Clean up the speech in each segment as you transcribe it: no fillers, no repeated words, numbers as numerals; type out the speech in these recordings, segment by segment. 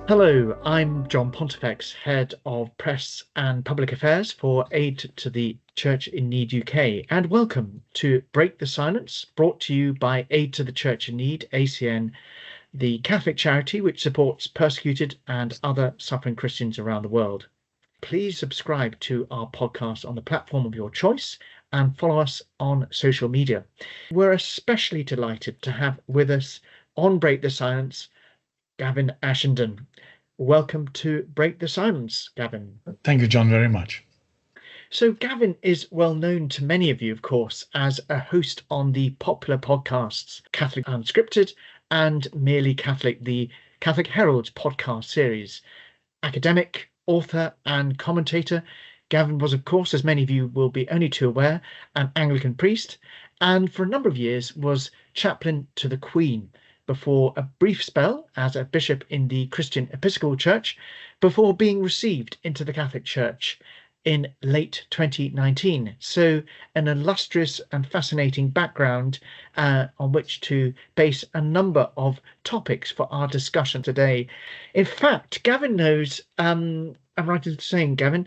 Hello, I'm John Pontifex, Head of Press and Public Affairs for Aid to the Church in Need UK, and welcome to Break the Silence, brought to you by Aid to the Church in Need, ACN, the Catholic charity which supports persecuted and other suffering Christians around the world. Please subscribe to our podcast on the platform of your choice and follow us on social media. We're especially delighted to have with us on Break the Silence Gavin Ashenden. Welcome to Break the Silence, Gavin. Thank you, John, very much. So Gavin is well known to many of you, of course, as a host on the popular podcasts Catholic Unscripted and Merely Catholic, the Catholic Herald's podcast series. Academic, author and commentator, Gavin was, of course, as many of you will be only too aware, an Anglican priest, and for a number of years was chaplain to the Queen, before a brief spell as a bishop in the Christian Episcopal Church, before being received into the Catholic Church in late 2019. So an illustrious and fascinating background on which to base a number of topics for our discussion today. In fact, Gavin knows, I'm right in saying, Gavin,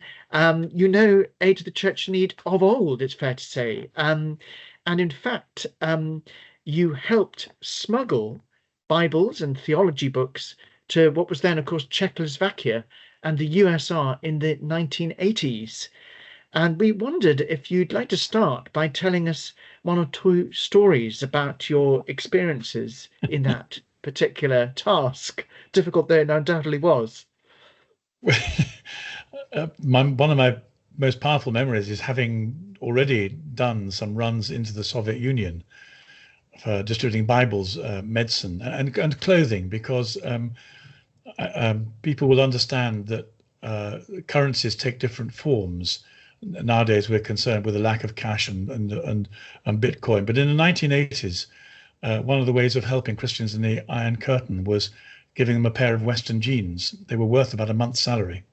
you know Aid to the Church in Need of old, it's fair to say. And in fact, you helped smuggle Bibles and theology books to what was then, of course, Czechoslovakia and the USSR in the 1980s. And we wondered if you'd like to start by telling us one or two stories about your experiences in that particular task, difficult though it undoubtedly was. One of my most powerful memories is having already done some runs into the Soviet Union for distributing Bibles, medicine and clothing, because people will understand that currencies take different forms. Nowadays, we're concerned with the lack of cash and Bitcoin. But in the 1980s, one of the ways of helping Christians in the Iron Curtain was giving them a pair of Western jeans. They were worth about a month's salary.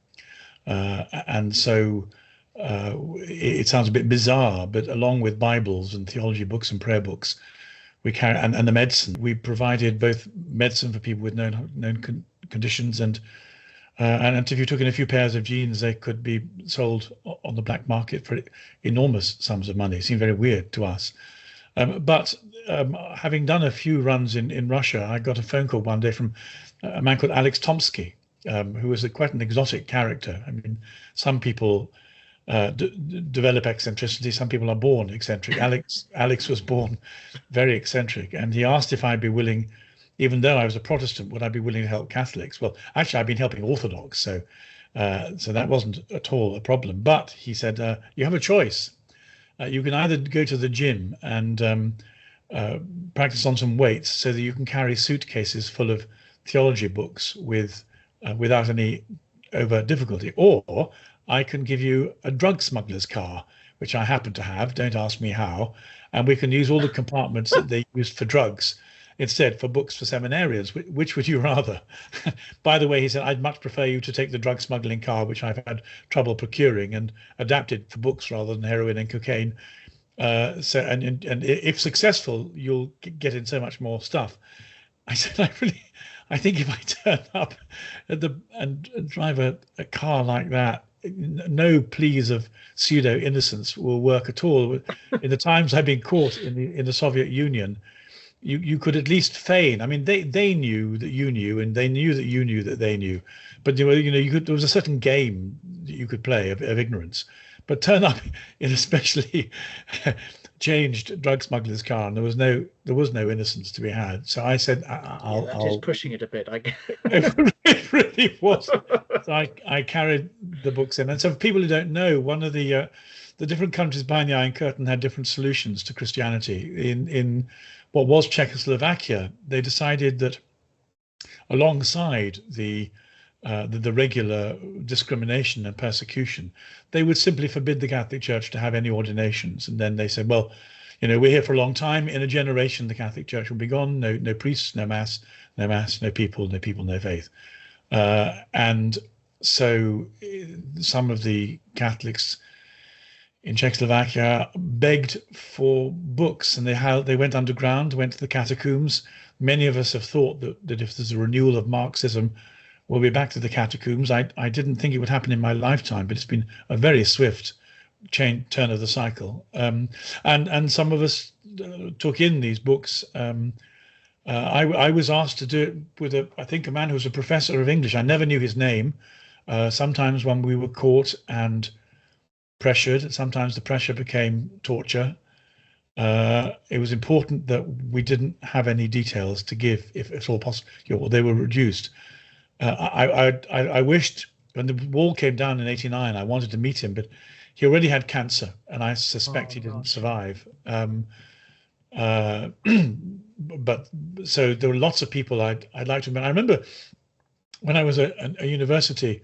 And so it sounds a bit bizarre, but along with Bibles and theology books and prayer books, we carry and the medicine. We provided both medicine for people with known conditions, and if you took in a few pairs of jeans, they could be sold on the black market for enormous sums of money. It seemed very weird to us. But having done a few runs in Russia, I got a phone call one day from a man called Alex Tomsky, who was quite an exotic character. I mean, some people develop eccentricity. Some people are born eccentric. Alex was born very eccentric, and he asked if I'd be willing, even though I was a Protestant, would I be willing to help Catholics? Well, actually, I've been helping Orthodox, so that wasn't at all a problem. But he said, you have a choice. You can either go to the gym and practice on some weights so that you can carry suitcases full of theology books without any over difficulty, or I can give you a drug smuggler's car, which I happen to have, don't ask me how, and we can use all the compartments that they used for drugs instead for books for seminarians. Which would you rather? By the way, he said, I'd much prefer you to take the drug smuggling car, which I've had trouble procuring, and adapt it for books rather than heroin and cocaine. And if successful, you'll get in so much more stuff. I said, I think if I turn up and drive a car like that, no pleas of pseudo innocence will work at all. In the times I've been caught in the Soviet Union, you could at least feign. I mean, they knew that you knew, and they knew that you knew that they knew. But there was a certain game that you could play of ignorance. But turn up in a specially changed drug smuggler's car, and there was no innocence to be had. So I said, I'll just pushing it a bit. It really was. So I carried the books in, and so for people who don't know, one of the different countries behind the Iron Curtain had different solutions to Christianity. In what was Czechoslovakia, they decided that alongside the regular discrimination and persecution, they would simply forbid the Catholic Church to have any ordinations. And then they said, well, we're here for a long time. In a generation, the Catholic Church will be gone. No priests, no mass, no people, no faith. And so some of the Catholics in Czechoslovakia begged for books, and they went underground, went to the catacombs. Many of us have thought that if there's a renewal of Marxism, we'll be back to the catacombs. I didn't think it would happen in my lifetime, but it's been a very swift turn of the cycle. And some of us took in these books. I was asked to do it with I think a man who was a professor of English. I never knew his name. Sometimes when we were caught and pressured, sometimes the pressure became torture. It was important that we didn't have any details to give, if at all possible, or they were reduced. I wished when the wall came down in '89, I wanted to meet him, but he already had cancer, and I suspect he didn't survive. But so there were lots of people I'd like to meet. I remember when I was a university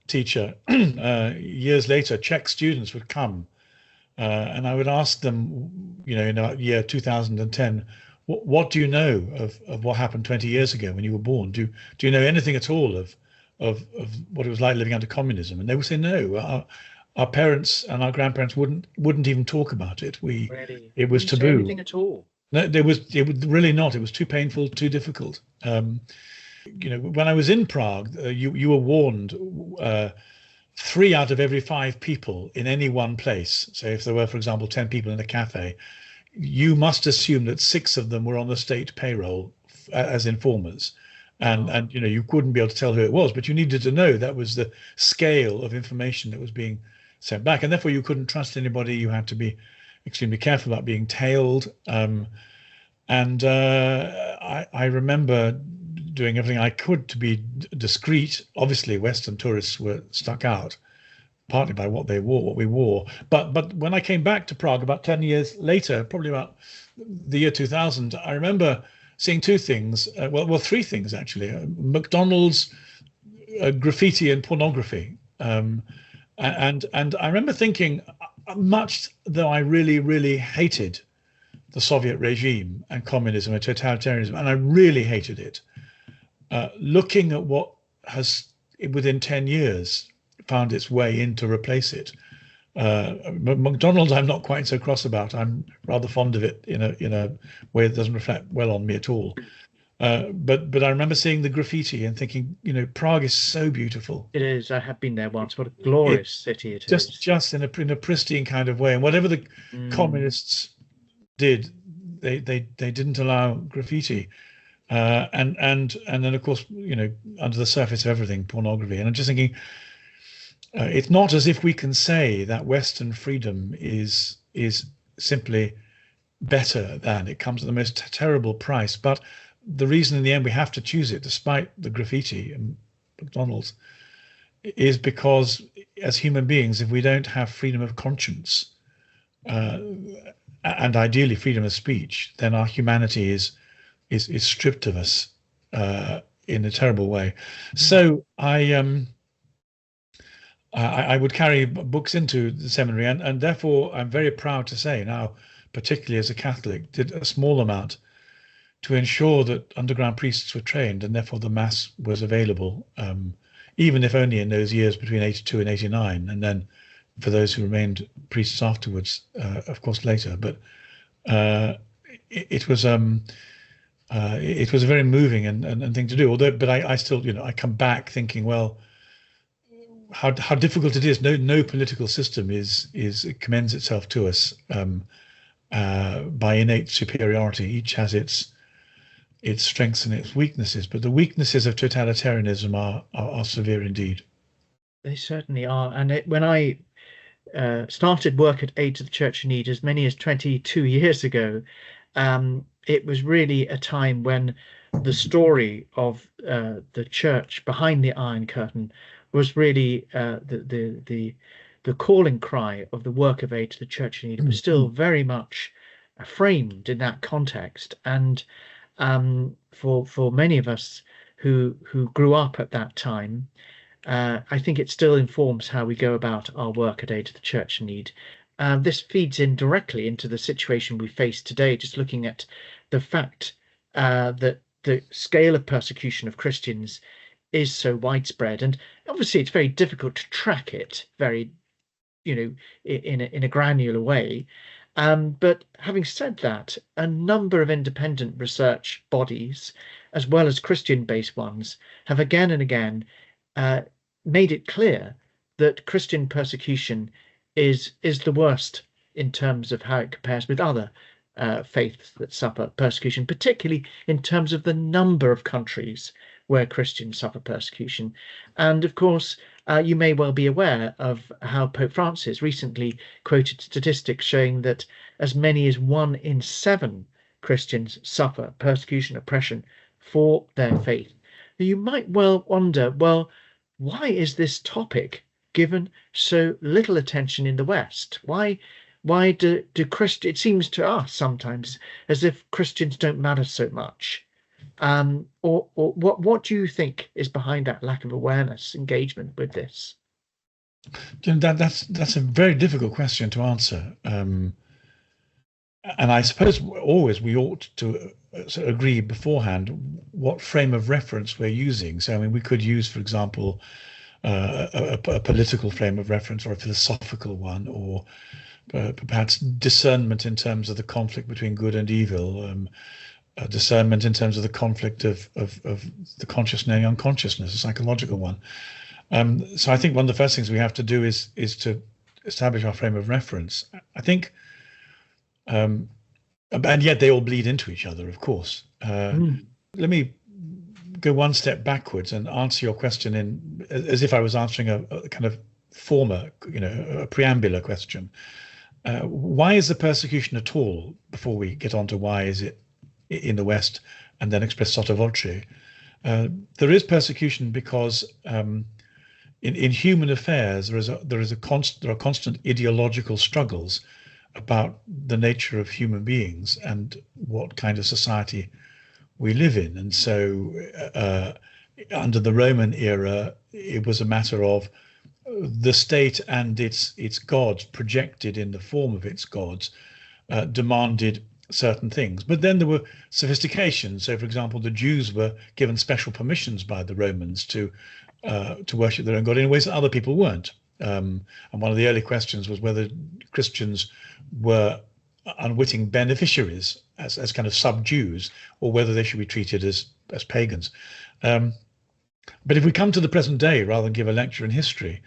teacher, years later, Czech students would come, and I would ask them, in the year 2010, what do you know of what happened 20 years ago when you were born? Do you know anything at all of what it was like living under communism? And they would say no. Our parents and our grandparents wouldn't even talk about it. Really? It was Didn't say taboo. anything at all? No, it was really not. It was too painful, too difficult. When I was in Prague, you were warned. 3 out of every 5 people in any one place. So if there were, for example, 10 people in a cafe, you must assume that 6 of them were on the state payroll as informers. And you couldn't be able to tell who it was, but you needed to know that was the scale of information that was being sent back. And therefore you couldn't trust anybody. You had to be extremely careful about being tailed. I remember doing everything I could to be discreet. Obviously, Western tourists were stuck out, partly by what we wore. But when I came back to Prague about 10 years later, probably about the year 2000, I remember seeing 2 things. 3 things actually: McDonald's, graffiti, and pornography. And I remember thinking, much though I really, really hated the Soviet regime and communism and totalitarianism, and I really hated it. Looking at what has within 10 years found its way in to replace it. McDonald's I'm not quite so cross about. I'm rather fond of it in a way that doesn't reflect well on me at all. But I remember seeing the graffiti and thinking, Prague is so beautiful. It is. I have been there once. What a glorious city it is. Just in a pristine kind of way. And whatever the communists did, they didn't allow graffiti. And then of course, under the surface of everything, pornography. And I'm just thinking, it's not as if we can say that Western freedom is simply better than it comes at the most terrible price. But the reason in the end we have to choose it, despite the graffiti and McDonald's, is because as human beings, if we don't have freedom of conscience and ideally freedom of speech, then our humanity is stripped of us in a terrible way. So I would carry books into the seminary, and therefore I'm very proud to say now, particularly as a Catholic, did a small amount to ensure that underground priests were trained, and therefore the Mass was available, even if only in those years between 82 and 89, and then for those who remained priests afterwards, of course, later. But it was a very moving and thing to do. But I still, I come back thinking, well, how difficult it is. No political system commends itself to us by innate superiority. Each has its strengths and its weaknesses, but the weaknesses of totalitarianism are severe indeed. They certainly are. And when I started work at Aid to the Church in Need as many as 22 years ago, it was really a time when the story of the church behind the Iron Curtain was really the calling cry of the work of Aid to the Church in Need. It was still very much framed in that context, and for many of us who grew up at that time, I think it still informs how we go about our work at Aid to the Church in Need. This feeds in directly into the situation we face today, just looking at the fact that the scale of persecution of Christians is so widespread, and obviously it's very difficult to track it very, in a granular way. But having said that, a number of independent research bodies, as well as Christian-based ones, have again and again made it clear that Christian persecution is the worst in terms of how it compares with other faiths that suffer persecution, particularly in terms of the number of countries where Christians suffer persecution. And of course, you may well be aware of how Pope Francis recently quoted statistics showing that as many as 1 in 7 Christians suffer persecution, oppression for their faith. You might well wonder, well, why is this topic given so little attention in the West? Why do Christians, it seems to us sometimes as if Christians don't matter so much. Or what do you think is behind that lack of awareness, engagement with this? That's a very difficult question to answer. And I suppose always we ought to sort of agree beforehand what frame of reference we're using. So, I mean, we could use, for example, a political frame of reference or a philosophical one, or perhaps discernment in terms of the conflict between good and evil, discernment in terms of the conflict of the consciousness and unconsciousness, a psychological one. So I think one of the first things we have to do is to establish our frame of reference. I think, and yet they all bleed into each other, of course. Let me go one step backwards and answer your question as if I was answering a kind of former, a preambular question. Why is the persecution at all, before we get on to why is it in the West and then express sotto voce? There is persecution because in human affairs there are constant ideological struggles about the nature of human beings and what kind of society we live in. And so under the Roman era, it was a matter of the state and its gods, projected in the form of its gods, demanded certain things. But then there were sophistications. So, for example, the Jews were given special permissions by the Romans to worship their own god in ways that other people weren't. And one of the early questions was whether Christians were unwitting beneficiaries as kind of sub-Jews, or whether they should be treated as pagans. But if we come to the present day, rather than give a lecture in history,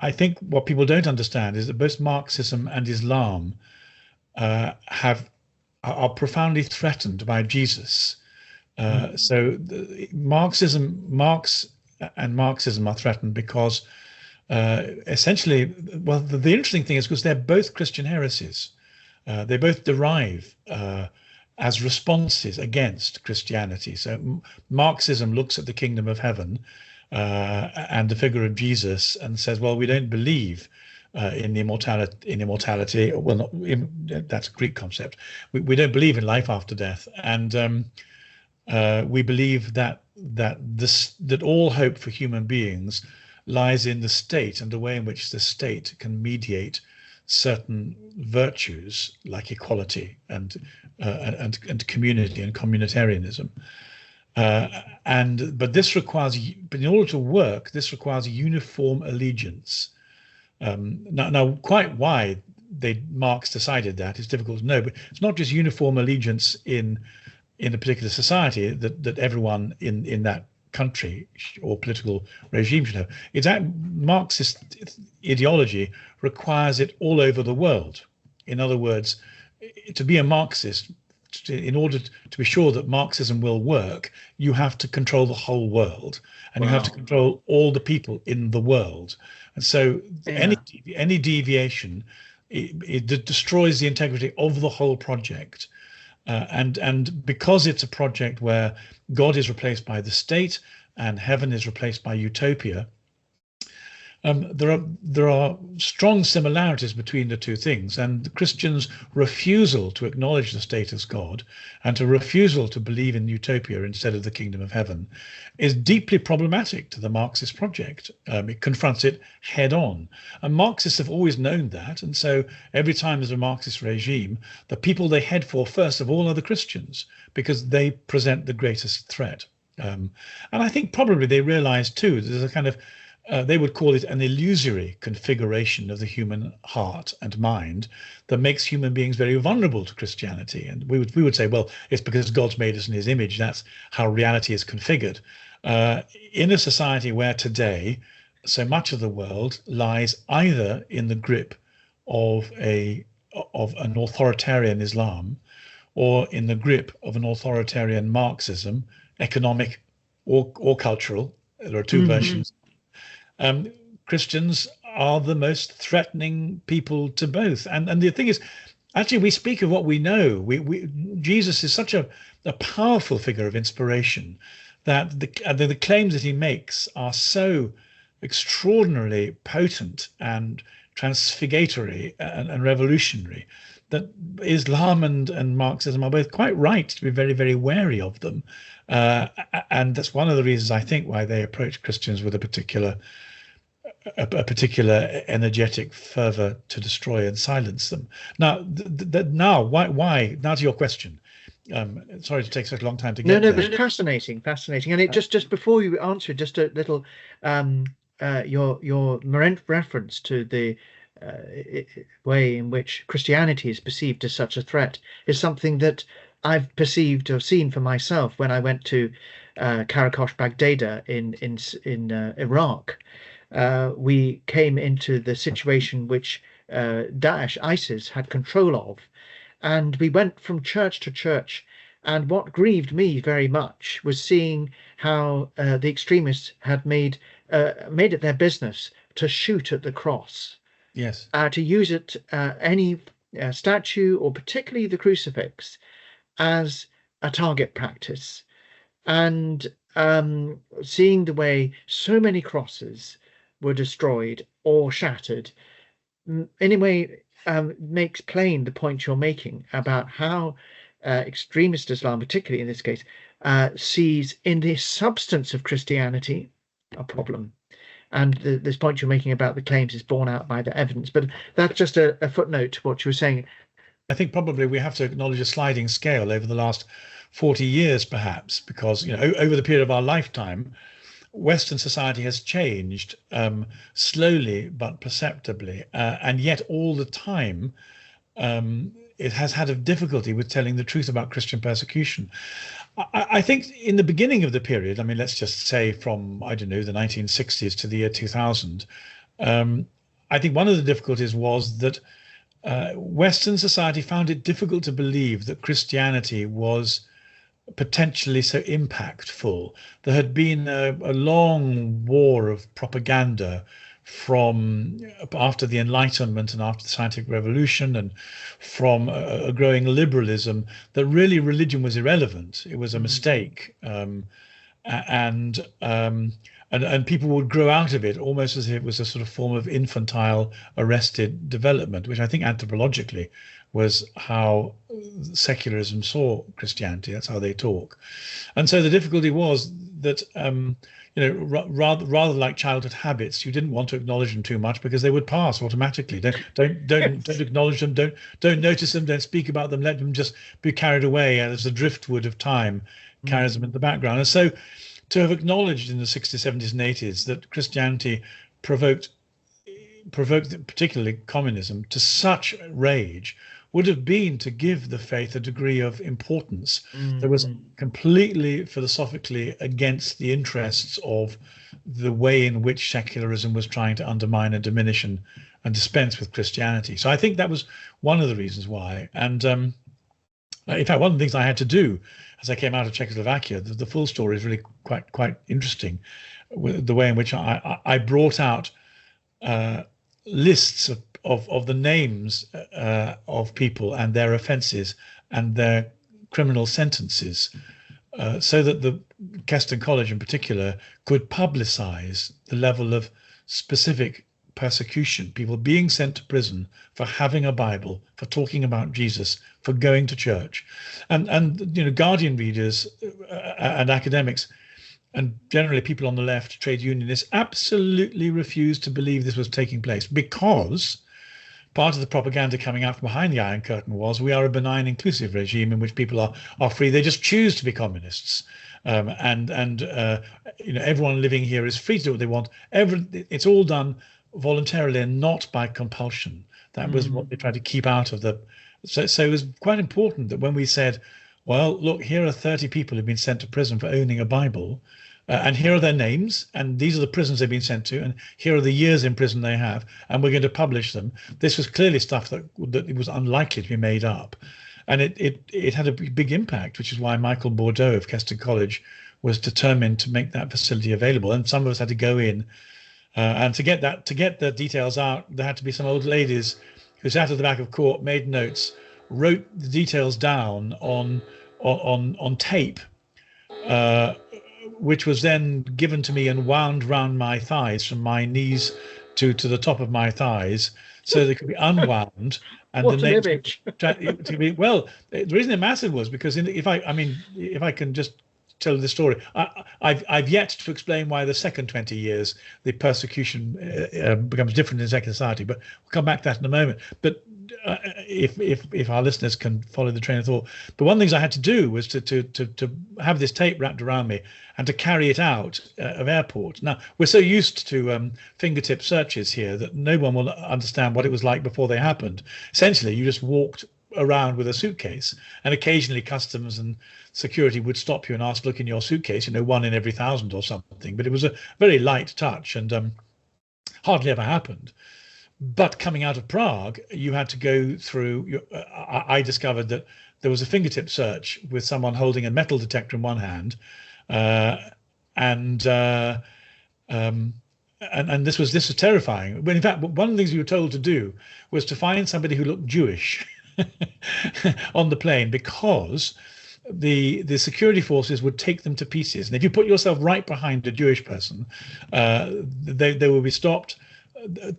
I think what people don't understand is that both Marxism and Islam are profoundly threatened by Jesus. So Marx and Marxism are threatened because essentially, well, the interesting thing is because they're both Christian heresies. They both derive as responses against Christianity. So Marxism looks at the kingdom of heaven and the figure of Jesus and says, well, we don't believe in immortality. Well, that's a Greek concept. We don't believe in life after death, and we believe that all hope for human beings lies in the state and the way in which the state can mediate certain virtues like equality and community and communitarianism. But in order to work, this requires a uniform allegiance. Now, quite why Marx decided that is difficult to know, but it's not just uniform allegiance in a particular society that everyone in that country or political regime should have. It's that Marxist ideology requires it all over the world. In other words, to be a Marxist, in order to be sure that Marxism will work, you have to control the whole world, and you have to control all the people in the world. And so any deviation, it destroys the integrity of the whole project. And because it's a project where God is replaced by the state and heaven is replaced by utopia, there are strong similarities between the two things, and the Christians' refusal to acknowledge the state as God and to refusal to believe in utopia instead of the kingdom of heaven is deeply problematic to the Marxist project. It confronts it head on, and Marxists have always known that, and so every time there's a Marxist regime, the people they head for first of all are the Christians, because they present the greatest threat. And I think probably they realize too there's a kind of they would call it an illusory configuration of the human heart and mind that makes human beings very vulnerable to Christianity. And we would say, well, it's because God's made us in his image. That's how reality is configured. In a society where today so much of the world lies either in the grip of an authoritarian Islam or in the grip of an authoritarian Marxism, economic or cultural. There are two versions. Christians are the most threatening people to both. And the thing is, actually, we speak of what we know. Jesus is such a powerful figure of inspiration that the claims that he makes are so extraordinarily potent and transfigatory and revolutionary that Islam and Marxism are both quite right to be very, very wary of them. And that's one of the reasons, I think, why they approach Christians with a particular energetic fervor to destroy and silence them. Now, why? Now to your question. Sorry to take such a long time to get there. No, but fascinating. And it just before you answer, just a little your reference to the way in which Christianity is perceived as such a threat is something that I've perceived or seen for myself when I went to Karakosh Baghdada in Iraq. We came into the situation which Daesh, ISIS, had control of, and we went from church to church. And what grieved me very much was seeing how the extremists had made it their business to shoot at the cross. Yes. To use it, any statue, or particularly the crucifix, as a target practice. And seeing the way so many crosses were destroyed or shattered, anyway, makes plain the point you're making about how extremist Islam, particularly in this case, sees in the substance of Christianity a problem. And this point you're making about the claims is borne out by the evidence. But that's just a footnote to what you were saying. I think probably we have to acknowledge a sliding scale over the last 40 years, perhaps, because over the period of our lifetime, Western society has changed slowly but perceptibly, and yet all the time it has had a difficulty with telling the truth about Christian persecution. I think in the beginning of the period, I mean, let's just say from, I don't know, the 1960s to the year 2000, I think one of the difficulties was that Western society found it difficult to believe that Christianity was potentially so impactful. There had been a long war of propaganda from after the Enlightenment and after the scientific revolution, and from a growing liberalism, that really religion was irrelevant. It was a mistake, and people would grow out of it almost as if it was a sort of form of infantile arrested development, which I think anthropologically was how secularism saw Christianity. That's how they talk. And so the difficulty was that rather like childhood habits, you didn't want to acknowledge them too much because they would pass automatically. Don't acknowledge them, don't notice them, don't speak about them, let them just be carried away as the driftwood of time carries them in the background. And so to have acknowledged in the 60s, 70s and 80s that Christianity provoked particularly communism to such rage would have been to give the faith a degree of importance that was completely philosophically against the interests of the way in which secularism was trying to undermine and diminish and dispense with Christianity. So I think that was one of the reasons why. And in fact, one of the things I had to do as I came out of Czechoslovakia, the full story is really quite interesting, the way in which I brought out lists of the names of people and their offences and their criminal sentences, so that the Keston College in particular could publicise the level of specific persecution, people being sent to prison for having a Bible, for talking about Jesus, for going to church. And Guardian readers and academics, and generally people on the left, trade unionists, absolutely refused to believe this was taking place because part of the propaganda coming out from behind the Iron Curtain was we are a benign, inclusive regime in which people are free. They just choose to be communists. Everyone living here is free to do what they want. It's all done voluntarily and not by compulsion. That was what they tried to keep out of the. So it was quite important that when we said, well, look, here are 30 people who've been sent to prison for owning a Bible, and here are their names, and these are the prisons they've been sent to, and here are the years in prison they have, and we're going to publish them. This was clearly stuff that it was unlikely to be made up. And it had a big impact, which is why Michael Bordeaux of Keston College was determined to make that facility available. And some of us had to go in, and to get the details out, there had to be some old ladies who sat at the back of court, made notes, wrote the details down on tape, which was then given to me and wound round my thighs from my knees to the top of my thighs, so they could be unwound. And what then an image! To be, well, the reason it mattered was because if I can just tell the story, I've yet to explain why the second 20 years the persecution becomes different in second society, but we'll come back to that in a moment. But if our listeners can follow the train of thought, but one of the things I had to do was to have this tape wrapped around me and to carry it out of airport. Now, we're so used to fingertip searches here that no one will understand what it was like before they happened. Essentially, you just walked around with a suitcase, and occasionally customs and security would stop you and ask, look in your suitcase, 1 in every 1,000 or something. But it was a very light touch and hardly ever happened. But coming out of Prague, you had to go through. I discovered that there was a fingertip search with someone holding a metal detector in one hand, and this was terrifying. When in fact, one of the things we were told to do was to find somebody who looked Jewish on the plane, because the security forces would take them to pieces. And if you put yourself right behind a Jewish person, they will be stopped.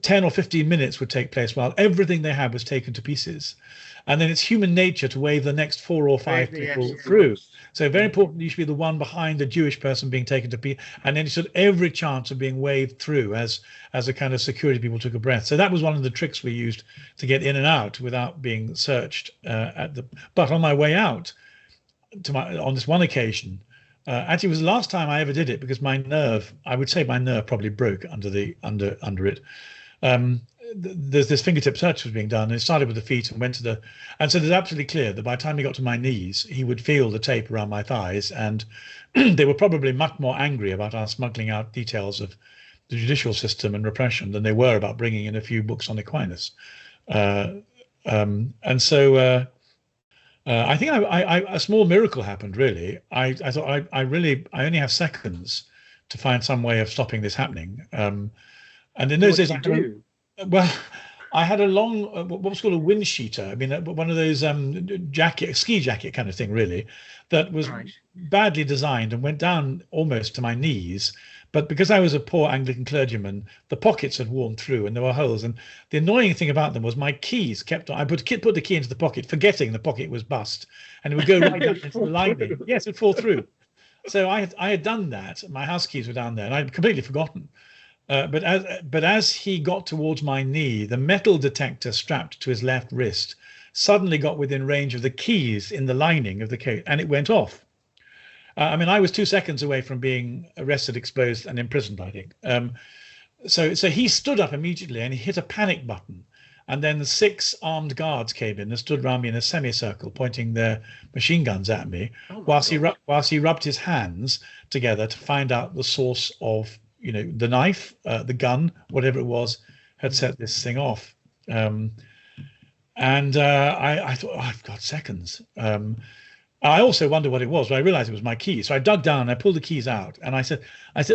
10 or 15 minutes would take place while everything they had was taken to pieces. And then it's human nature to wave the next 4 or 5 people through. So very important, you should be the one behind the Jewish person being taken to pieces. And then you had every chance of being waved through as a kind of security people took a breath. So that was one of the tricks we used to get in and out without being searched but on my way out on this one occasion, actually, it was the last time I ever did it, because I would say my nerve probably broke under it. There's this fingertip search was being done, and it started with the feet and went to and so it's absolutely clear that by the time he got to my knees, he would feel the tape around my thighs, and they were probably much more angry about our smuggling out details of the judicial system and repression than they were about bringing in a few books on Aquinas. And so I think a small miracle happened, really. I thought I only have seconds to find some way of stopping this happening. And in those days, I had a long, what was called a wind sheeter. I mean, one of those ski jacket kind of thing, really, that was badly designed and went down almost to my knees. But because I was a poor Anglican clergyman, the pockets had worn through and there were holes. And the annoying thing about them was my keys kept on. I put the key into the pocket, forgetting the pocket was bust, and it would go right down into the lining. Yes, it would fall through. So I had done that. My house keys were down there, and I'd completely forgotten. But as he got towards my knee, the metal detector strapped to his left wrist suddenly got within range of the keys in the lining of the case, and it went off. I was 2 seconds away from being arrested, exposed, and imprisoned, I think. So he stood up immediately and he hit a panic button. And then the 6 armed guards came in and stood around me in a semicircle, pointing their machine guns at me, whilst he rubbed his hands together to find out the source of, the knife, the gun, whatever it was, had set this thing off. I thought, I've got seconds. I also wondered what it was, but I realized it was my keys. So I dug down and I pulled the keys out, and I said,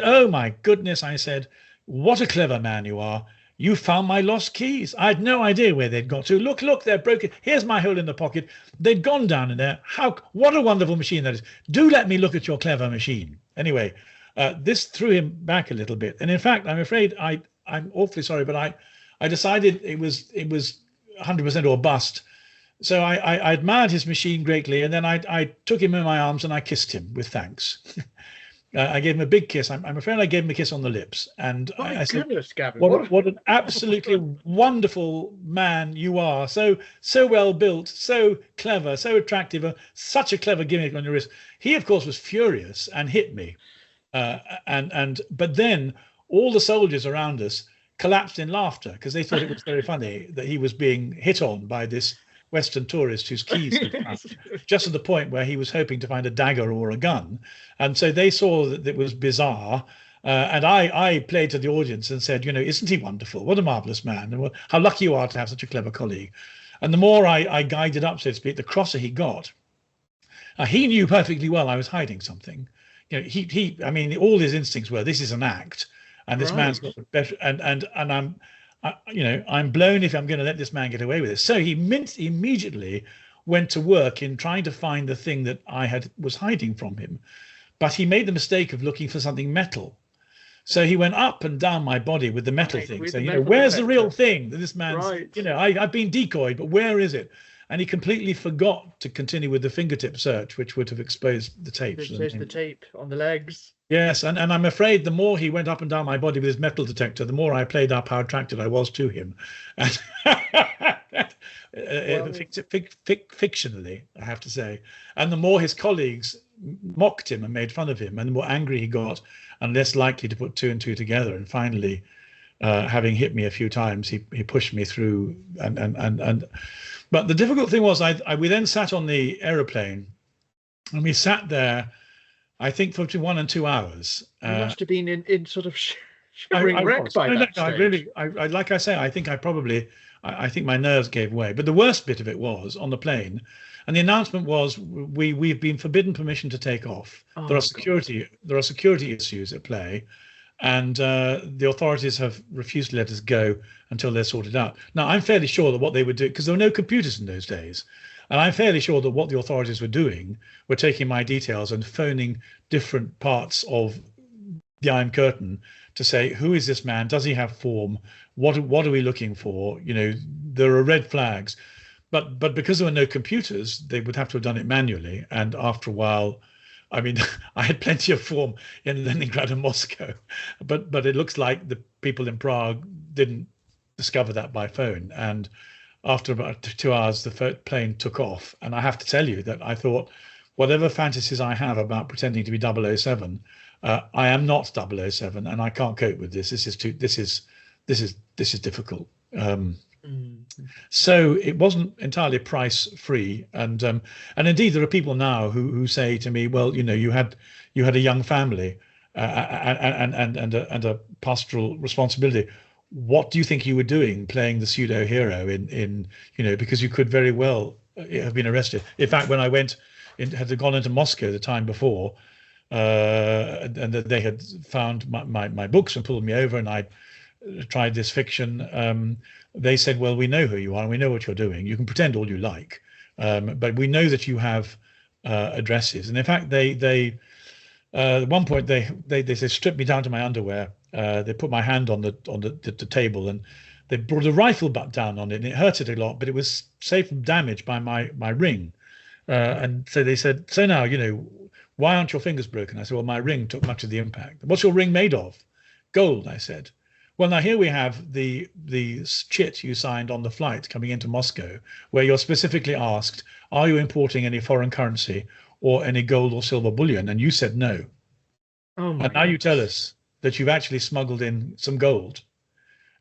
oh my goodness, I said, what a clever man you are. You found my lost keys. I had no idea where they'd got to. Look, they're broken. Here's my hole in the pocket. They'd gone down in there. What a wonderful machine that is. Do let me look at your clever machine. Anyway, this threw him back a little bit. And in fact, I'm afraid I'm awfully sorry, but I decided it was 100% or bust. So I admired his machine greatly, and then I took him in my arms and I kissed him with thanks. I gave him a big kiss. I'm afraid I gave him a kiss on the lips, and I said, Goodness, Gavin, what an absolutely wonderful man you are. So well built, so clever, so attractive, such a clever gimmick on your wrist. He, of course, was furious and hit me. But then all the soldiers around us collapsed in laughter because they thought it was very funny that he was being hit on by this Western tourist whose keys he found, just at the point where he was hoping to find a dagger or a gun. And so they saw that it was bizarre. And I played to the audience and said, isn't he wonderful? What a marvelous man. And how lucky you are to have such a clever colleague. And the more I guided up, so to speak, the crosser he got. He knew perfectly well I was hiding something. I mean, all his instincts were, this is an act. And this man's got the better, and I'm blown if I'm going to let this man get away with it. So he immediately went to work in trying to find the thing that was hiding from him, but he made the mistake of looking for something metal. So he went up and down my body with the metal thing, saying, where's the real thing that this man's, I've been decoyed, but where is it? And he completely forgot to continue with the fingertip search, which would have exposed the tapes. Exposed the tape on the legs. Yes, and I'm afraid the more he went up and down my body with his metal detector, the more I played up how attracted I was to him. And fictionally, I have to say. And the more his colleagues mocked him and made fun of him, and the more angry he got and less likely to put two and two together. And finally, having hit me a few times, he pushed me through. But the difficult thing was we then sat on the aeroplane and we sat there, I think, for between 1 and 2 hours. You must have been in sort of shivering wreck by that stage. Like I say, I think I think my nerves gave way. But the worst bit of it was on the plane, and the announcement was we've been forbidden permission to take off. There are security issues at play, and the authorities have refused to let us go until they're sorted out. Now, I'm fairly sure that what they would do, because there were no computers in those days, and I'm fairly sure that what the authorities were doing were taking my details and phoning different parts of the Iron Curtain to say, who is this man? Does he have form? What are we looking for? There are red flags. But because there were no computers, they would have to have done it manually. And after a while, I mean, I had plenty of form in Leningrad and Moscow, but it looks like the people in Prague didn't discover that by phone. And after about 2 hours, the plane took off. And I have to tell you that I thought, whatever fantasies I have about pretending to be 007, I am not 007, and I can't cope with this. This is difficult. So it wasn't entirely price free, and indeed there are people now who say to me, well, you had a young family and a pastoral responsibility. What do you think you were doing playing the pseudo hero in because you could very well have been arrested. In fact, when I had gone into Moscow the time before, and that they had found my books and pulled me over, and I tried this fiction. They said, well, we know who you are and we know what you're doing. You can pretend all you like, but we know that you have addresses. And in fact, they at one point they stripped me down to my underwear. They put my hand on the table and they brought a rifle butt down on it, and it hurted a lot, but it was safe from damage by my ring. And so they said, so now, why aren't your fingers broken? I said, well, my ring took much of the impact. What's your ring made of? Gold, I said. Well, now here we have the chit you signed on the flight coming into Moscow, where you're specifically asked, are you importing any foreign currency or any gold or silver bullion? And you said no. Oh my and now goodness. you tell us that you've actually smuggled in some gold.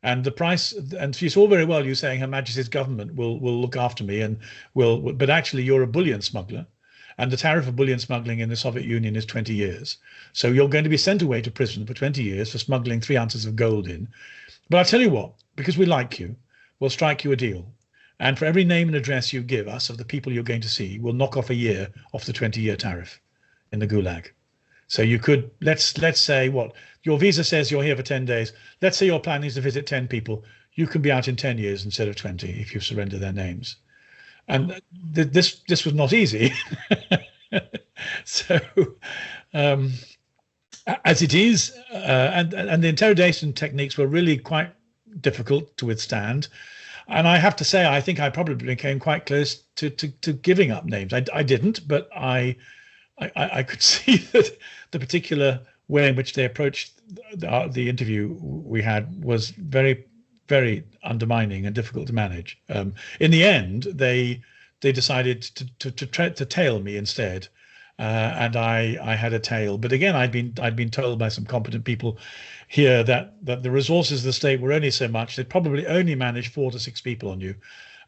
And the price, and it's all very well you saying Her Majesty's government will look after me and but actually you're a bullion smuggler. And the tariff of bullion smuggling in the Soviet Union is 20 years. So you're going to be sent away to prison for 20 years for smuggling 3 ounces of gold in. But I'll tell you what, because we like you, we'll strike you a deal. And for every name and address you give us of the people you're going to see, we'll knock off a year off the 20-year tariff in the Gulag. So you could, let's say what, your visa says you're here for 10 days. Let's say your plan is to visit 10 people. You can be out in 10 years instead of 20 if you surrender their names. And this was not easy. So as it is, and the interrogation techniques were really quite difficult to withstand. And I have to say, I think I probably came quite close to giving up names. I didn't, but I I could see that the particular way in which they approached the interview we had was very, very undermining and difficult to manage. In the end, they decided to tail me instead, and I had a tail. But again, I'd been told by some competent people here that the resources of the state were only so much. They'd probably only manage 4 to 6 people on you,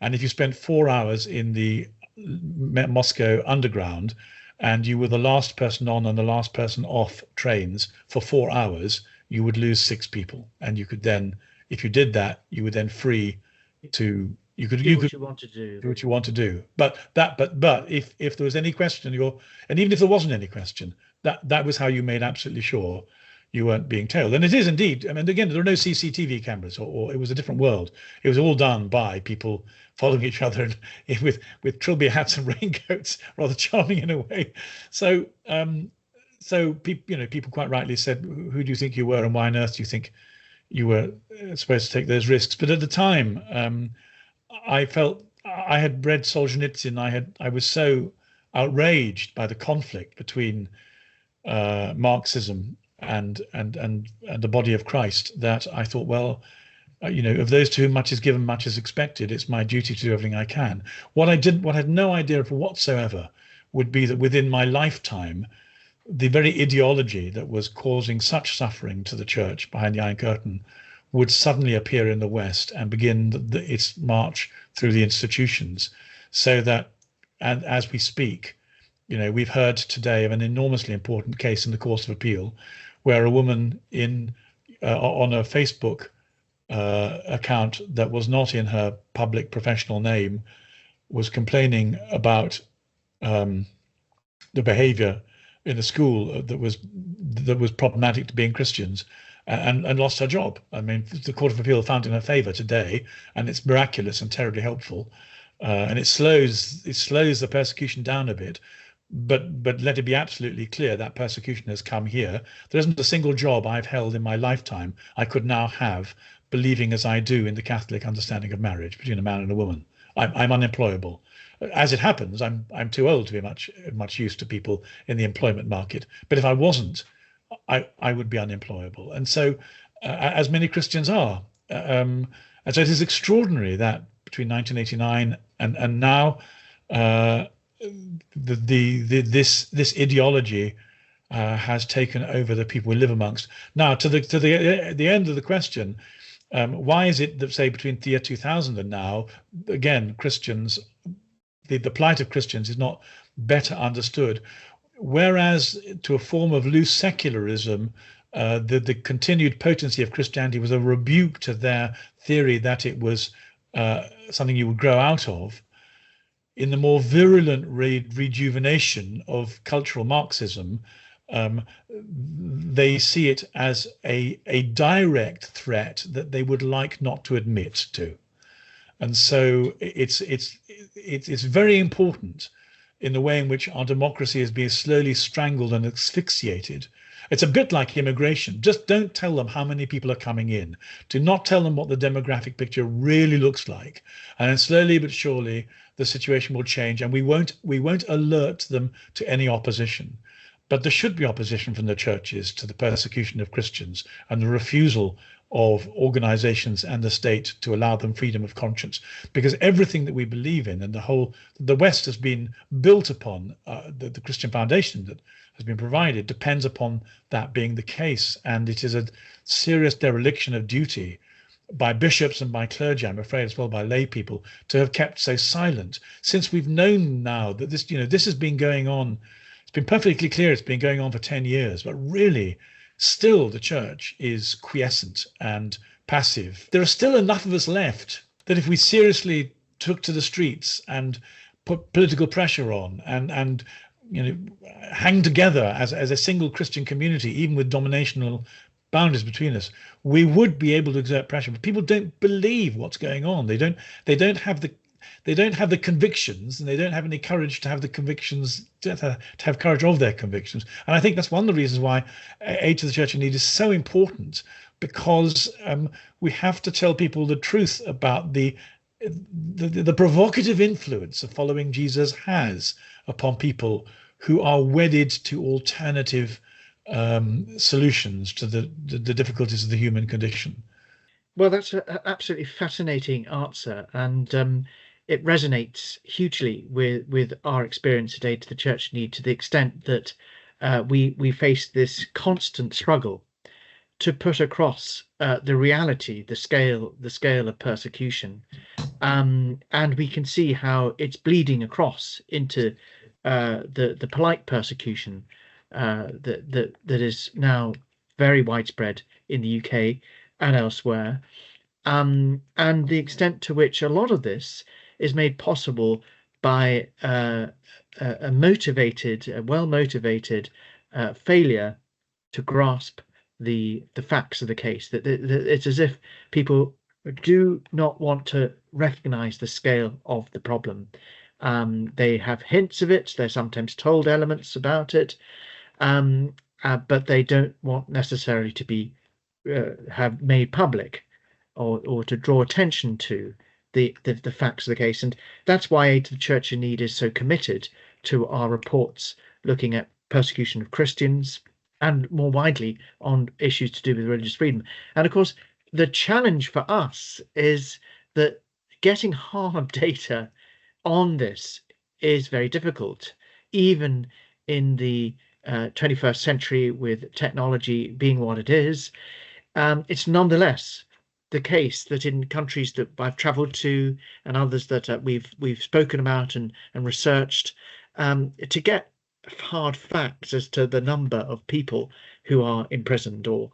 and if you spent 4 hours in the Moscow underground, and you were the last person on and the last person off trains for 4 hours, you would lose 6 people. And you could then, if you did that, you were then free to you could do what you want to do. Do what you want to do. But if there was any question, and even if there wasn't any question, that was how you made absolutely sure you weren't being tailed. And it is indeed. I mean, again, there are no CCTV cameras, or it was a different world. It was all done by people following each other with trilby hats and raincoats, rather charming in a way. So people quite rightly said, "Who do you think you were, and why on earth do you think you were supposed to take those risks?" But at the time, I felt I had read Solzhenitsyn. I was so outraged by the conflict between Marxism and the body of Christ that I thought, well, of those to whom much is given, much is expected. It's my duty to do everything I can. What I had no idea of whatsoever would be that within my lifetime, the very ideology that was causing such suffering to the church behind the Iron Curtain would suddenly appear in the West and begin its march through the institutions. So that, and as we speak, we've heard today of an enormously important case in the Court of Appeal, where a woman on a Facebook account that was not in her public professional name was complaining about the behavior in a school that was problematic to being Christians, and lost her job. I mean, the Court of Appeal found in her favour today, and it's miraculous and terribly helpful, and it slows the persecution down a bit. But let it be absolutely clear that persecution has come here. There isn't a single job I've held in my lifetime I could now have, believing as I do in the Catholic understanding of marriage between a man and a woman. I'm unemployable. As it happens, I'm too old to be much use to people in the employment market. But if I wasn't, I would be unemployable. And so, as many Christians are. And so it is extraordinary that between 1989 and now, this ideology has taken over the people we live amongst. Now, to the end of the question, why is it that, say, between the year 2000 and now, again, Christians, the plight of Christians is not better understood, whereas to a form of loose secularism, the continued potency of Christianity was a rebuke to their theory that it was something you would grow out of. In the more virulent rejuvenation of cultural Marxism, they see it as a direct threat that they would like not to admit to. And so it's very important in the way in which our democracy is being slowly strangled and asphyxiated. It's a bit like immigration. Just don't tell them how many people are coming in. Do not tell them what the demographic picture really looks like. And then slowly but surely, the situation will change, and we won't alert them to any opposition. But there should be opposition from the churches to the persecution of Christians and the refusal of organizations and the state to allow them freedom of conscience, because everything that we believe in and the West has been built upon, the Christian foundation that has been provided depends upon that being the case. And it is a serious dereliction of duty by bishops and by clergy, I'm afraid, as well by lay people, to have kept so silent, since we've known now that this has been going on. It's been perfectly clear it's been going on for 10 years, but really still the church is quiescent and passive. There are still enough of us left that if we seriously took to the streets and put political pressure on and hang together as a single Christian community, even with dominational boundaries between us, we would be able to exert pressure. But people don't believe what's going on. They don't have the convictions, and they don't have any courage to have the convictions, to have courage of their convictions. And I think that's one of the reasons why Aid to the Church in Need is so important, because we have to tell people the truth about the provocative influence of following Jesus has upon people who are wedded to alternative solutions to the difficulties of the human condition. Well, that's an absolutely fascinating answer, and it resonates hugely with our experience today to the church need, to the extent that we face this constant struggle to put across the reality, the scale of persecution, and we can see how it's bleeding across into the polite persecution that is now very widespread in the UK and elsewhere, and the extent to which a lot of this is made possible by a motivated, a well-motivated failure to grasp the facts of the case. That it's as if people do not want to recognize the scale of the problem. They have hints of it. They're sometimes told elements about it, but they don't want necessarily to be have made public or to draw attention to the facts of the case. And that's why Aid to the Church in Need is so committed to our reports looking at persecution of Christians and more widely on issues to do with religious freedom. And of course, the challenge for us is that getting hard data on this is very difficult, even in the 21st century, with technology being what it is. It's nonetheless the case that in countries that I've travelled to and others that we've spoken about and researched, to get hard facts as to the number of people who are imprisoned or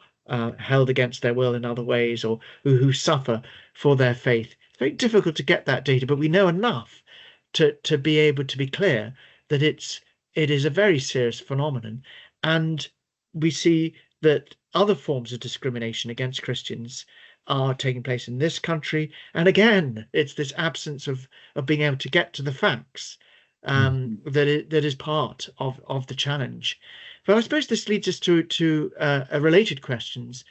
held against their will in other ways, or who suffer for their faith, it's very difficult to get that data. But we know enough to be able to be clear that it is a very serious phenomenon, and we see that other forms of discrimination against Christians are taking place in this country. And again, it's this absence of being able to get to the facts that is part of the challenge. But I suppose this leads us to a related questions,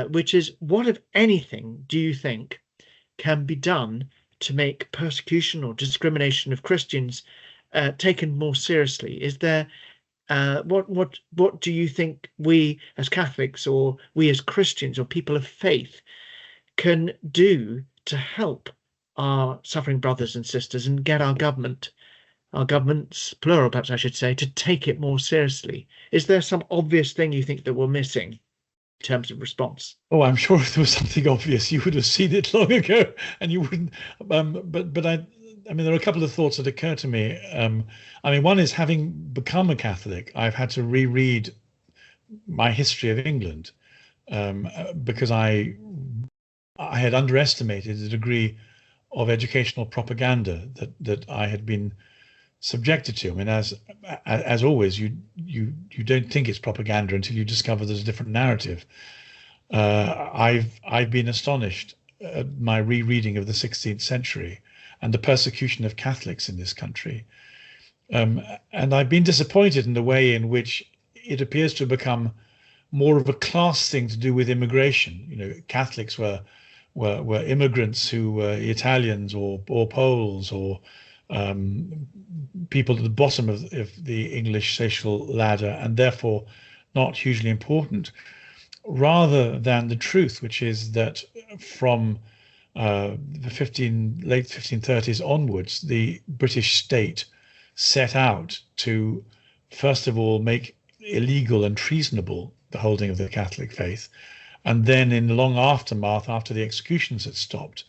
which is, what, if anything, do you think can be done to make persecution or discrimination of Christians taken more seriously? Is there what do you think we as Catholics, or we as Christians, or people of faith, can do to help our suffering brothers and sisters and get our governments, plural perhaps I should say, to take it more seriously? Is there some obvious thing you think that we're missing in terms of response? Oh, I'm sure if there was something obvious, you would have seen it long ago, and you wouldn't. But I mean, there are a couple of thoughts that occur to me. I mean, one is, having become a Catholic, I've had to reread my history of England, because I had underestimated the degree of educational propaganda that I had been subjected to. I mean, as always, you don't think it's propaganda until you discover there's a different narrative. I've been astonished at my rereading of the 16th century and the persecution of Catholics in this country. And I've been disappointed in the way in which it appears to have become more of a class thing to do with immigration. You know, Catholics were immigrants who were Italians or Poles, or people at the bottom of the English social ladder, and therefore not hugely important, rather than the truth, which is that from the late 1530s onwards, the British state set out to, first of all, make illegal and treasonable the holding of the Catholic faith, and then, in the long aftermath, after the executions had stopped,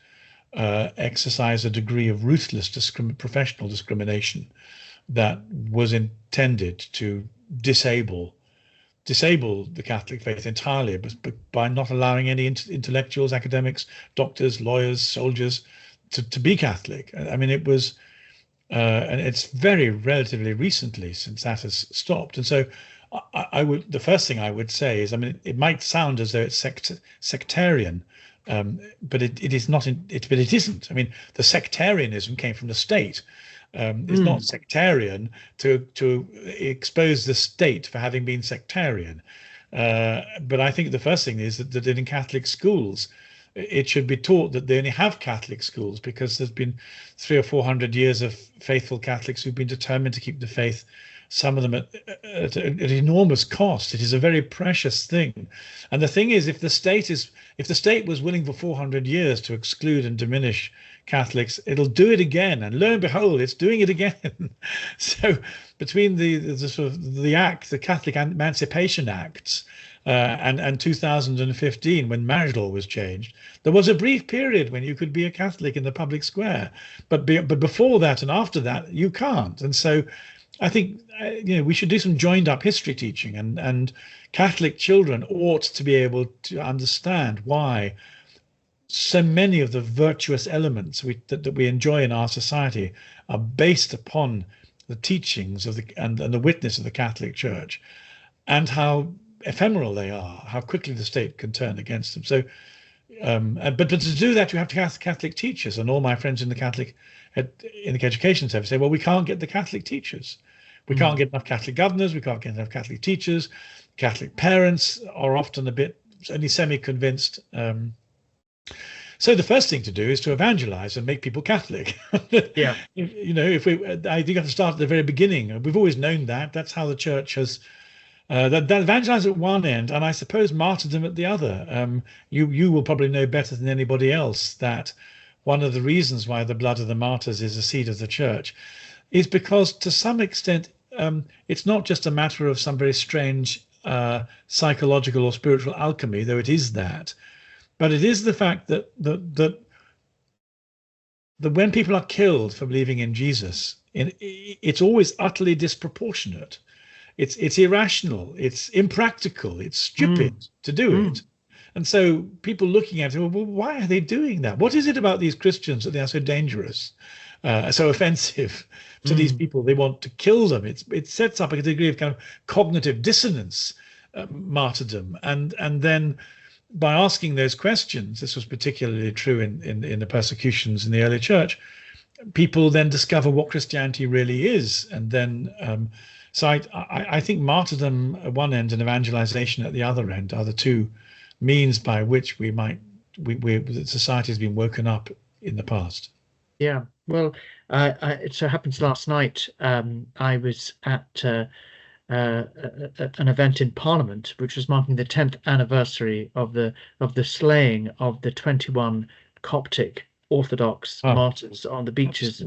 exercise a degree of ruthless professional discrimination that was intended to disable the Catholic faith entirely, but by not allowing any intellectuals, academics, doctors, lawyers, soldiers to be Catholic. I mean, it was, and it's very relatively recently since that has stopped. And so the first thing I would say is, I mean, it might sound as though it's sectarian, but it is not. But it isn't. I mean, the sectarianism came from the state. It's not sectarian to expose the state for having been sectarian. But I think the first thing is that in Catholic schools, it should be taught that they only have Catholic schools because there's been 300 or 400 years of faithful Catholics who've been determined to keep the faith some of them at enormous cost. It is a very precious thing. And the thing is, if the state was willing for 400 years to exclude and diminish Catholics, it'll do it again. And lo and behold, it's doing it again. So between the sort of the Catholic Emancipation Acts, and 2015, when marriage law was changed, there was a brief period when you could be a Catholic in the public square, but before that and after that, you can't. And so, I think we should do some joined up history teaching, and Catholic children ought to be able to understand why so many of the virtuous elements that we enjoy in our society are based upon the teachings of and the witness of the Catholic Church, and how ephemeral they are, how quickly the state can turn against them. So, but to do that, you have to have Catholic teachers. And all my friends in the Catholic education service say, well, we can't get the Catholic teachers. We can't get enough Catholic governors. We can't get enough Catholic teachers. Catholic parents are often a bit only semi-convinced. So the first thing to do is to evangelize and make people Catholic. Yeah. I think you have to start at the very beginning. We've always known that. That's how the church has. That evangelize at one end, and I suppose martyrdom at the other. You will probably know better than anybody else that one of the reasons why the blood of the martyrs is a seed of the church is because, to some extent, it's not just a matter of some very strange psychological or spiritual alchemy, though it is that, but it is the fact that when people are killed for believing in Jesus, it's always utterly disproportionate. It's irrational, it's impractical, it's stupid to do it. And so people looking at it, well, why are they doing that? What is it about these Christians that they are so dangerous, so offensive to these people? They want to kill them. It sets up a degree of kind of cognitive dissonance, martyrdom. And then by asking those questions, this was particularly true in the persecutions in the early church, people then discover what Christianity really is. And then so I think martyrdom at one end and evangelization at the other end are the two means by which society has been woken up in the past. Yeah, well, it so happens last night I was at an event in Parliament, which was marking the 10th anniversary of the slaying of the 21 Coptic Orthodox martyrs on the beaches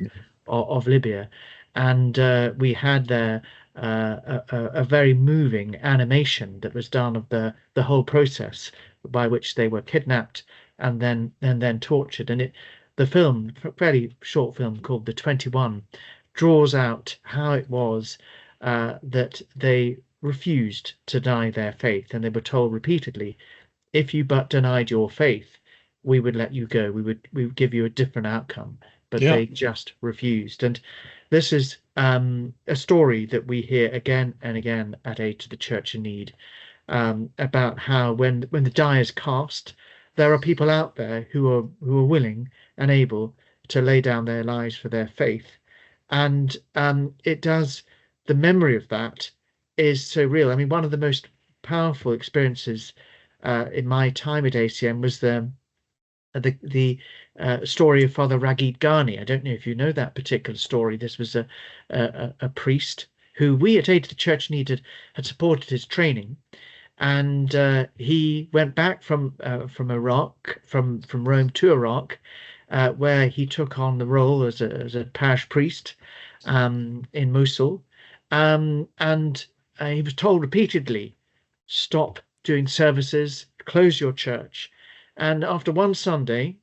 of Libya, and we had there a very moving animation that was done of the whole process by which they were kidnapped and then tortured. And the film, a fairly short film called The 21, draws out how it was that they refused to deny their faith, and they were told repeatedly, if you but denied your faith, we would let you go, we would give you a different outcome, but they just refused. And this is a story that we hear again and again at Aid to the Church in Need, about how when the die is cast, there are people out there who are willing and able to lay down their lives for their faith, and the memory of that is so real. I mean, one of the most powerful experiences in my time at ACM was the story of Father Ragid Ghani. I don't know if you know that particular story. This was a priest who we at Aid to the Church Need had supported his training, and he went back from Iraq, from Rome to Iraq, where he took on the role as a parish priest in Mosul, and he was told repeatedly, stop doing services, close your church. And after one Sunday,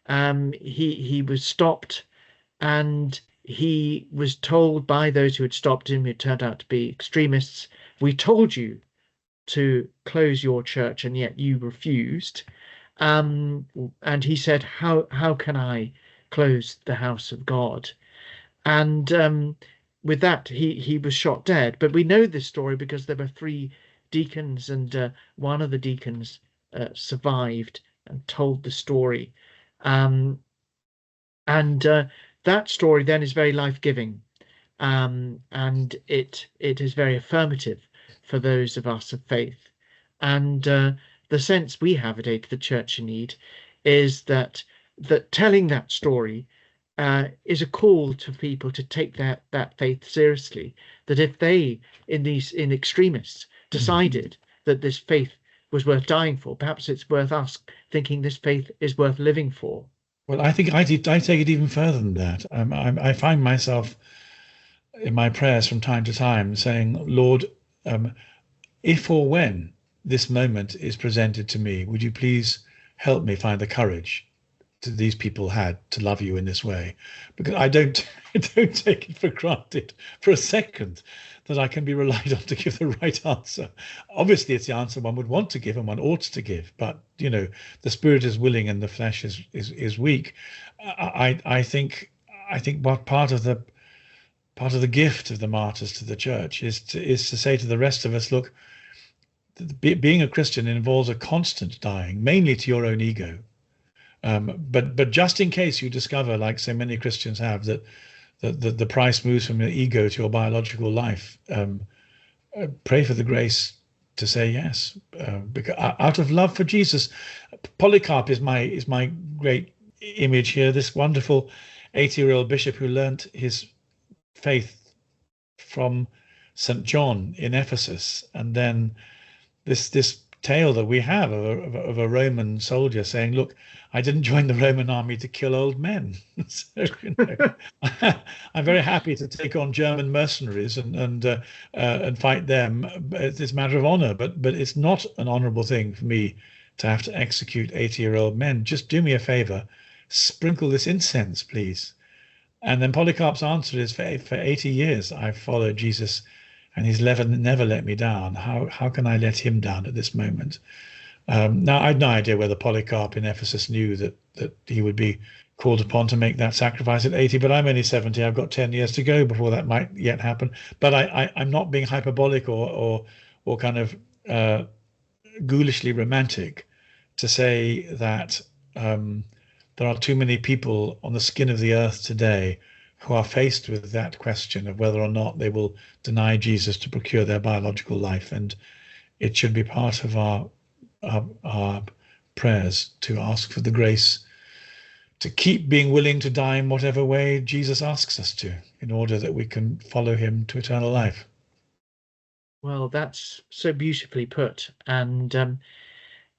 he was stopped, and he was told by those who had stopped him, who turned out to be extremists, we told you to close your church, and yet you refused. And he said, how can I close the house of God? And with that, he was shot dead. But we know this story because there were 3 deacons, and one of the deacons survived and told the story. And that story then is very life-giving, and it is very affirmative for those of us of faith. And the sense we have at Aid to the Church in Need is that telling that story is a call to people to take that faith seriously. That if they, in extremists, decided that this faith was worth dying for, perhaps it's worth us thinking this faith is worth living for. Well, I think I take it even further than that. I find myself in my prayers from time to time saying, Lord, if or when this moment is presented to me, would you please help me find the courage that these people had to love you in this way? Because I don't take it for granted for a second that I can be relied on to give the right answer. Obviously, it's the answer one would want to give and one ought to give, but the spirit is willing and the flesh is weak. I think what part of the gift of the martyrs to the church is to say to the rest of us, look, being a Christian involves a constant dying, mainly to your own ego. But just in case you discover, like so many Christians have, that the price moves from your ego to your biological life, pray for the grace to say yes, because out of love for Jesus. Polycarp is my great image here. This wonderful 80-year-old bishop who learnt his faith from St. John in Ephesus, and then this tale that we have of a Roman soldier saying, look, I didn't join the Roman army to kill old men. So, I'm very happy to take on German mercenaries and fight them. It's a matter of honor, but it's not an honorable thing for me to have to execute 80-year-old men. Just do me a favor, sprinkle this incense, please. And then Polycarp's answer is, for 80 years I've followed Jesus, and he's never let me down. How can I let him down at this moment? Now, I had no idea whether Polycarp in Ephesus knew that he would be called upon to make that sacrifice at 80, but I'm only 70. I've got 10 years to go before that might yet happen. But I'm not being hyperbolic or kind of ghoulishly romantic to say that there are too many people on the skin of the earth today who are faced with that question of whether or not they will deny Jesus to procure their biological life. And it should be part of our prayers to ask for the grace to keep being willing to die in whatever way Jesus asks us to, in order that we can follow him to eternal life. Well, that's so beautifully put, and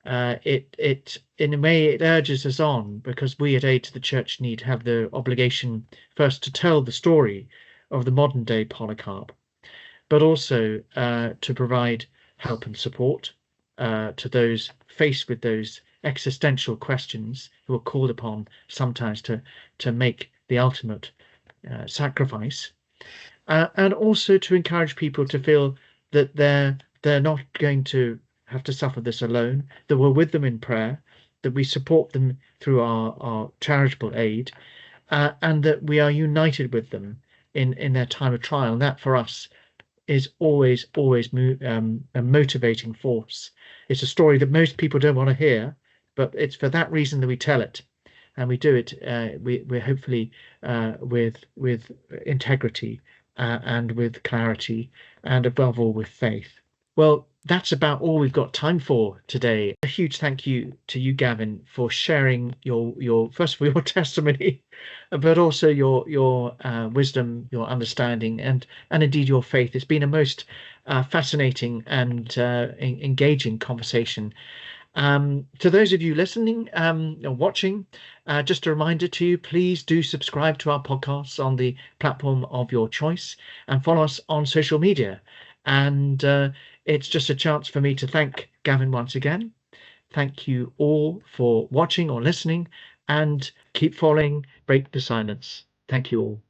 it in a way it urges us on, because we at Aid to the Church need have the obligation first to tell the story of the modern day Polycarp, but also to provide help and support to those faced with those existential questions, who are called upon sometimes to make the ultimate sacrifice, and also to encourage people to feel that they're not going to have to suffer this alone, that we're with them in prayer, that we support them through our charitable aid, and that we are united with them in their time of trial. And that for us is always a motivating force. It's a story that most people don't want to hear, but it's for that reason that we tell it, and we do it we're hopefully with integrity and with clarity, and above all with faith. Well, that's about all we've got time for today. A huge thank you to you, Gavin, for sharing your first of all your testimony, but also your wisdom, your understanding, and indeed your faith. It's been a most fascinating and engaging conversation. To those of you listening or watching, just a reminder to you, please do subscribe to our podcasts on the platform of your choice, and follow us on social media. And it's just a chance for me to thank Gavin once again. Thank you all for watching or listening, and keep following Break the Silence. Thank you all.